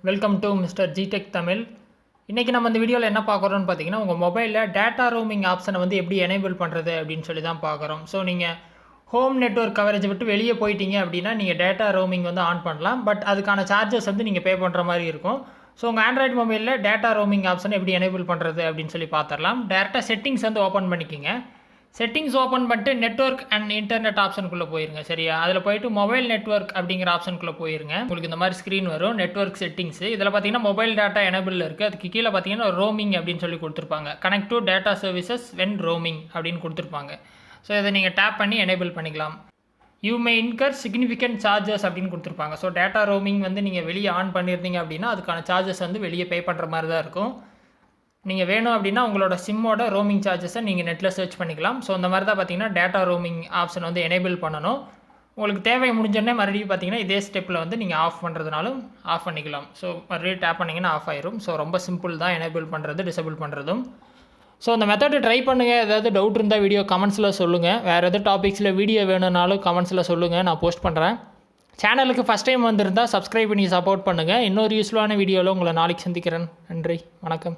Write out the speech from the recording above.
Welcome to mister ஜிடெக் தமிழ். இன்றைக்கி நம்ம இந்த வீடியோவில் என்ன பார்க்குறோன்னு பார்த்தீங்கன்னா, உங்கள் மொபைலில் டேட்டா ரோமிங் ஆப்ஷனை வந்து எப்படி எனேபிள் பண்ணுறது அப்படின்னு சொல்லி தான் பார்க்குறோம். ஸோ நீங்கள் ஹோம் நெட்வொர்க் கவரேஜ் விட்டு வெளியே போயிட்டீங்க அப்படின்னா நீங்கள் டேட்டா ரோமிங் வந்து ஆன் பண்ணலாம். பட் அதுக்கான சார்ஜஸ் வந்து நீங்கள் பே பண்ணுற மாதிரி இருக்கும். ஸோ உங்கள் ஆண்ட்ராய்டு மொபைலில் டேட்டா ரோமிங் ஆப்ஷனை எப்படி எனேபிள் பண்ணுறது அப்படின்னு சொல்லி பார்த்துடலாம். டேரெக்டாக செட்டிங்ஸ் வந்து ஓப்பன் பண்ணிக்கோங்க. செட்டிங்ஸ் ஓப்பன் பண்ணிட்டு நெட்வொர்க் அண்ட் இன்டர்நெட் ஆப்ஷனுக்குள்ளே போயிருங்க. சரியா, அதில் போய்ட்டு மொபைல் நெட்வொர்க் அப்படிங்கிற ஆப்ஷனுக்குள்ளே போயிருங்க. உங்களுக்கு இந்த மாதிரி ஸ்க்ரீன் வரும், நெட்வொர்க் செட்டிங்ஸ். இதில் பார்த்தீங்கன்னா மொபைல் டேட்டா எனேபிள் இருக்குது. அதுக்கு கீழே பார்த்தீங்கன்னா ரோமிங் அப்படின்னு சொல்லி கொடுத்துருப்பாங்க. Connect to data services when roaming அப்படின்னு கொடுத்துருப்பாங்க. ஸோ இதை நீங்கள் டேப் பண்ணி எனேபிள் பண்ணிக்கலாம். You may in her significant charges அப்படின்னு கொடுத்துருப்பாங்க. ஸோ டேட்டா ரோமிங் வந்து நீங்கள் வெளியே ஆன் பண்ணியிருந்தீங்க அப்படின்னா அதுக்கான சார்ஜஸ் வந்து வெளியே பே பண்ணுற மாதிரி தான் இருக்கும். நீங்கள் வேணும் அப்படின்னா உங்களோட சிம்மோட ரோமிங் சார்ஜஸை நீங்கள் நெட்டில் சர்ச் பண்ணிக்கலாம். ஸோ இந்த மாதிரி தான் பார்த்தீங்கன்னா டேட்டா ரோமிங் ஆப்ஷன் வந்து எனேபிள் பண்ணணும். உங்களுக்கு தேவை முடிஞ்சோடனே மறுபடியும் பார்த்தீங்கன்னா இதே ஸ்டெப்பில் வந்து நீங்கள் ஆஃப் பண்ணுறதுனாலும் ஆஃப் பண்ணிக்கலாம். ஸோ மறுபடியும் டேப் பண்ணிங்கன்னா ஆஃப் ஆயிரும். ஸோ ரொம்ப சிம்பிள் தான் எனேபிள் பண்ணுறது டிசேபிள் பண்ணுறதும். ஸோ அந்த மெத்தடு ட்ரை பண்ணுங்கள். ஏதாவது டவுட் இருந்தால் வீடியோ கமெண்ட்ஸில் சொல்லுங்கள். வேறு எதாவது டாபிக்ஸில் வீடியோ வேணும்னாலும் கமெண்ட்ஸில் சொல்லுங்கள், நான் போஸ்ட் பண்ணுறேன். சேனலுக்கு ஃபஸ்ட் டைம் வந்திருந்தால் சப்ஸ்கிரைப் பண்ணி சப்போர்ட் பண்ணுங்கள். இன்னொரு யூஸ்ஃபுல்லான வீடியோவில் உங்களை நாளைக்கு சந்திக்கிறேன். நன்றி, வணக்கம்.